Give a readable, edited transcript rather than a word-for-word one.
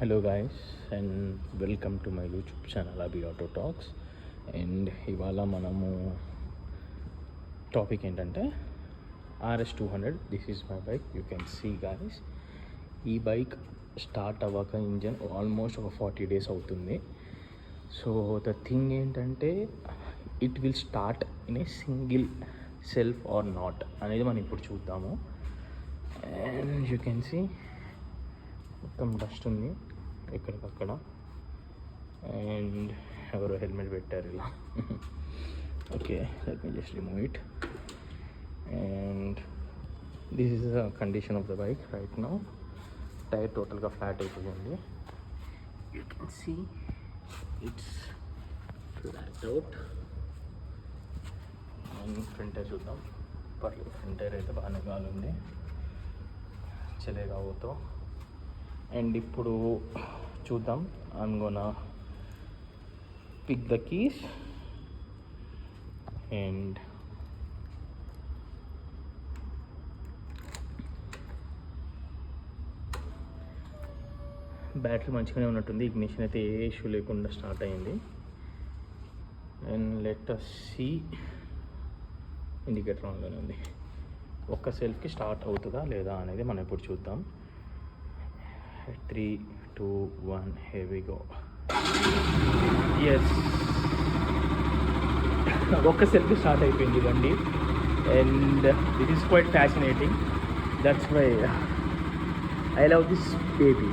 Hello guys and welcome to my YouTube channel Abhi auto talks. And ఇవాళ మనము topic ఏంటంటే RS200. This is my bike. You can see guys, ఈ bike start అవ్వక engine almost ఒక 40 days అవుతుంది. So the thing ఏంటంటే it will start in a single self or not అనేది మనం ఇప్పుడు చూద్దాము. అండ్ యూ కెన్ సీ మొత్తం డస్ట్ ఉంది ఎక్కడికక్కడ. అండ్ ఎవరో హెల్మెట్ పెట్టారు ఇలా. Okay, let me just remove it. And this is the condition of the bike right now. Tyre టోటల్గా ఫ్లాట్ అయిపోయింది. You can see it's flat out. And front tyre చూద్దాం. పర్లేదు, ఫ్రంట్ టైర్ అయితే బాగానే గాలి ఉంది, చలేగా అవుతో. అండ్ ఇప్పుడు చూద్దాం. I'm gonna pick the keys and battery మంచిగానే ఉన్నట్టుంది. ఇగ్నిషన్ అయితే ఏ ఇష్యూ లేకుండా స్టార్ట్ అయింది. And let us see, indicator ఆన్లోనే ఉంది. ఒక్క సెల్ఫ్కి స్టార్ట్ అవుతుందా లేదా అనేది మనం ఇప్పుడు చూద్దాం. 3, 2, 1, here we go. Yes, ఒక్క సెల్ఫీ స్టార్ట్ అయిపోయింది బండి. And this is quite fascinating. That's why I love this baby.